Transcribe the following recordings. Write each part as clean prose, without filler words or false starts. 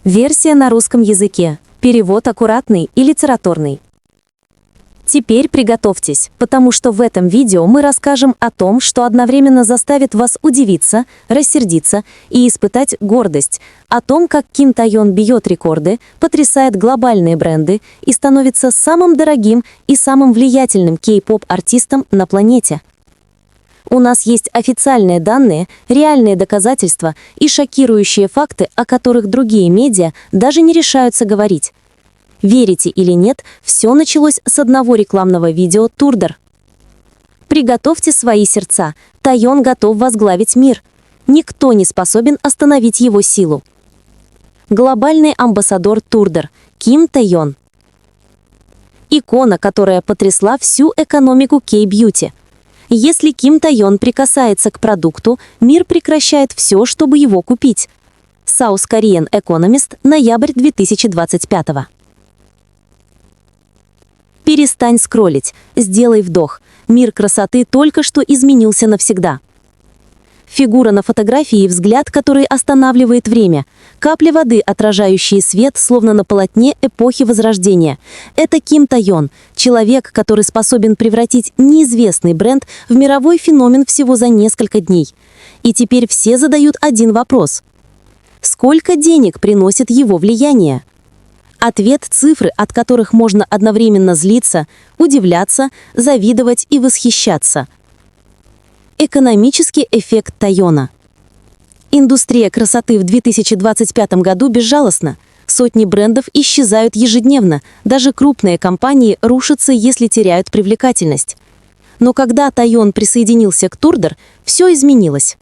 Версия на русском языке. Перевод аккуратный и литературный. Теперь приготовьтесь, потому что в этом видео мы расскажем о том, что одновременно заставит вас удивиться, рассердиться и испытать гордость, о том, как Ким Тайон бьет рекорды, потрясает глобальные бренды и становится самым дорогим и самым влиятельным кей-поп-артистом на планете. У нас есть официальные данные, реальные доказательства и шокирующие факты, о которых другие медиа даже не решаются говорить. Верите или нет, все началось с одного рекламного видео Турдер. Приготовьте свои сердца, Тайон готов возглавить мир. Никто не способен остановить его силу. Глобальный амбассадор Турдер Ким Тайон. Икона, которая потрясла всю экономику кей-бьюти. Если Ким Тайон прикасается к продукту, мир прекращает все, чтобы его купить. South Korean Economist, ноябрь 2025. Перестань скроллить, сделай вдох. Мир красоты только что изменился навсегда. Фигура на фотографии — взгляд, который останавливает время. Капли воды, отражающие свет, словно на полотне эпохи Возрождения. Это Ким Тайон, человек, который способен превратить неизвестный бренд в мировой феномен всего за несколько дней. И теперь все задают один вопрос. Сколько денег приносит его влияние? Ответ — цифры, от которых можно одновременно злиться, удивляться, завидовать и восхищаться. Экономический эффект Тайона. Индустрия красоты в 2025 году безжалостна. Сотни брендов исчезают ежедневно, даже крупные компании рушатся, если теряют привлекательность. Но когда Тайон присоединился к Турдер, все изменилось.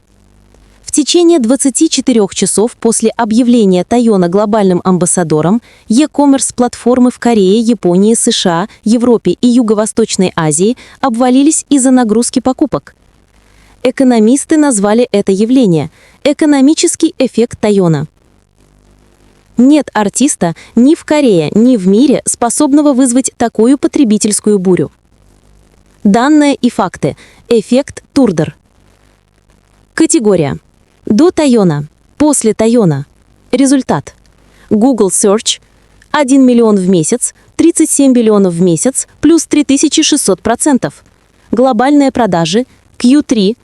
В течение 24 часов после объявления Тайона глобальным амбассадором, e-commerce платформы в Корее, Японии, США, Европе и Юго-Восточной Азии обвалились из-за нагрузки покупок. Экономисты назвали это явление «экономический эффект Тайона». Нет артиста ни в Корее, ни в мире, способного вызвать такую потребительскую бурю. Данные и факты. Эффект Турдер. Категория. До Тайона. После Тайона. Результат. Google Search. 1 миллион в месяц, 37 миллионов в месяц, плюс 3600%. Глобальные продажи. Q3.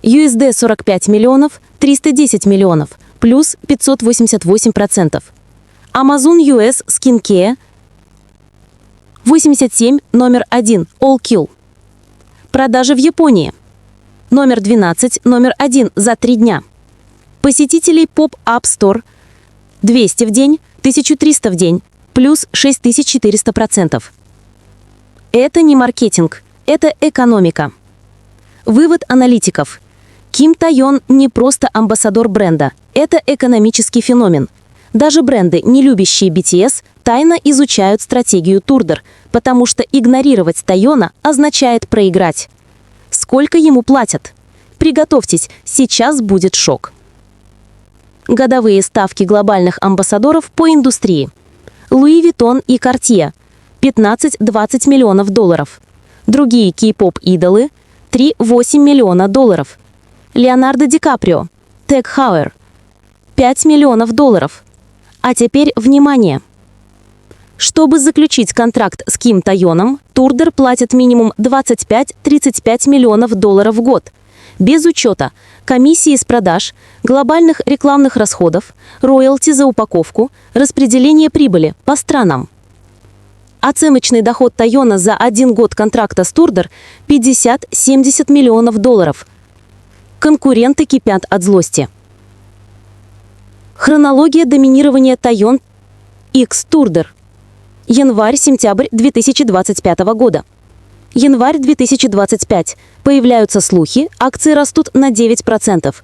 USD 45 миллионов, 310 миллионов, плюс 588%. Amazon US Skincare 87, номер 1, All Kill. Продажи в Японии. Номер 12, номер 1 за 3 дня. Посетителей Pop-Up Store 200 в день, 1300 в день, плюс 6400%. Это не маркетинг, это экономика. Вывод аналитиков. Ким Тайон не просто амбассадор бренда, это экономический феномен. Даже бренды, не любящие BTS, тайно изучают стратегию Турдер, потому что игнорировать Тайона означает проиграть. Сколько ему платят? Приготовьтесь, сейчас будет шок. Годовые ставки глобальных амбассадоров по индустрии. Луи Виттон и Cartier 15-20 миллионов долларов. Другие кей-поп-идолы 3-8 миллиона долларов. Леонардо Ди Каприо, Tag Heuer 5 миллионов долларов. А теперь внимание! Чтобы заключить контракт с Ким Тайоном, Турдер платит минимум 25-35 миллионов долларов в год, без учета комиссии с продаж, глобальных рекламных расходов, роялти за упаковку, распределение прибыли по странам. Оценочный доход Тайона за 1 год контракта с Турдер – 50-70 миллионов долларов. Конкуренты кипят от злости. Хронология доминирования Тайон X Турдер. Январь-сентябрь 2025 года. Январь 2025. Появляются слухи, акции растут на 9%.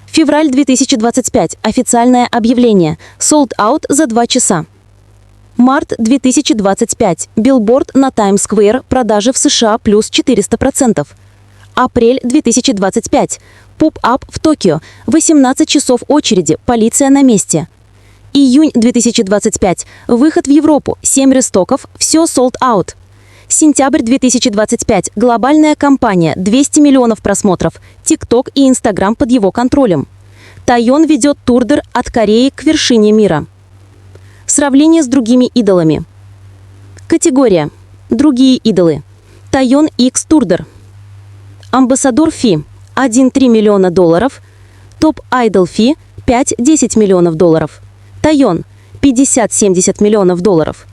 Февраль 2025. Официальное объявление. Sold out за 2 часа. Март 2025. Билборд на Таймс-сквер. Продажи в США плюс 400%. Апрель 2025. Поп-ап в Токио. 18 часов очереди. Полиция на месте. Июнь 2025. Выход в Европу. 7 рестоков. Все sold out. Сентябрь 2025. Глобальная кампания. 200 миллионов просмотров. TikTok и Instagram под его контролем. Тайон ведет турдер от Кореи к вершине мира. Сравнение с другими идолами. Категория. Другие идолы. Тайон X Турдер. Амбассадор Фи. 1-3 миллиона долларов. Топ Айдол Фи. 5-10 миллионов долларов. Тайон. 50-70 миллионов долларов.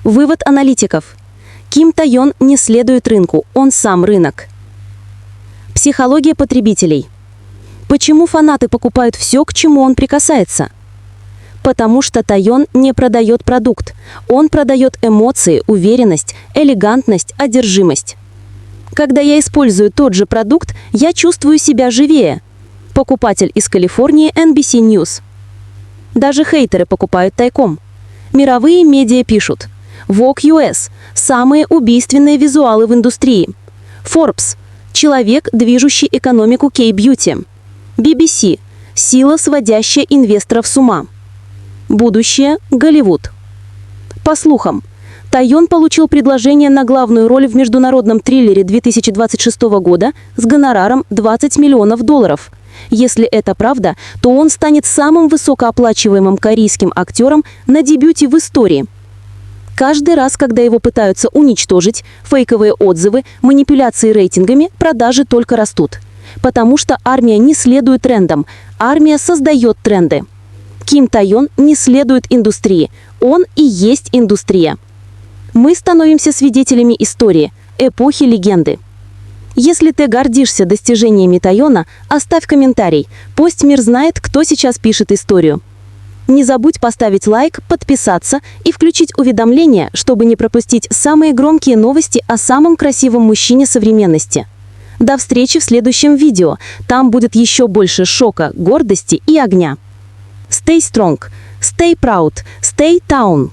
Вывод аналитиков. Ким Тайон не следует рынку, он сам рынок. Психология потребителей. Почему фанаты покупают все, к чему он прикасается? Потому что Тайон не продает продукт. Он продает эмоции, уверенность, элегантность, одержимость. Когда я использую тот же продукт, я чувствую себя живее. Покупатель из Калифорнии NBC News. Даже хейтеры покупают тайком. Мировые медиа пишут. Vogue US – самые убийственные визуалы в индустрии. Forbes – человек, движущий экономику K-Beauty. BBC – сила, сводящая инвесторов с ума. Будущее – Голливуд. По слухам, Тайон получил предложение на главную роль в международном триллере 2026 года с гонораром 20 миллионов долларов. Если это правда, то он станет самым высокооплачиваемым корейским актером на дебюте в истории. Каждый раз, когда его пытаются уничтожить, фейковые отзывы, манипуляции рейтингами, продажи только растут. Потому что армия не следует трендам, армия создает тренды. Ким Тайон не следует индустрии, он и есть индустрия. Мы становимся свидетелями истории, эпохи легенды. Если ты гордишься достижениями Тайона, оставь комментарий, пусть мир знает, кто сейчас пишет историю. Не забудь поставить лайк, подписаться и включить уведомления, чтобы не пропустить самые громкие новости о самом красивом мужчине современности. До встречи в следующем видео. Там будет еще больше шока, гордости и огня. Stay strong, stay proud, stay town.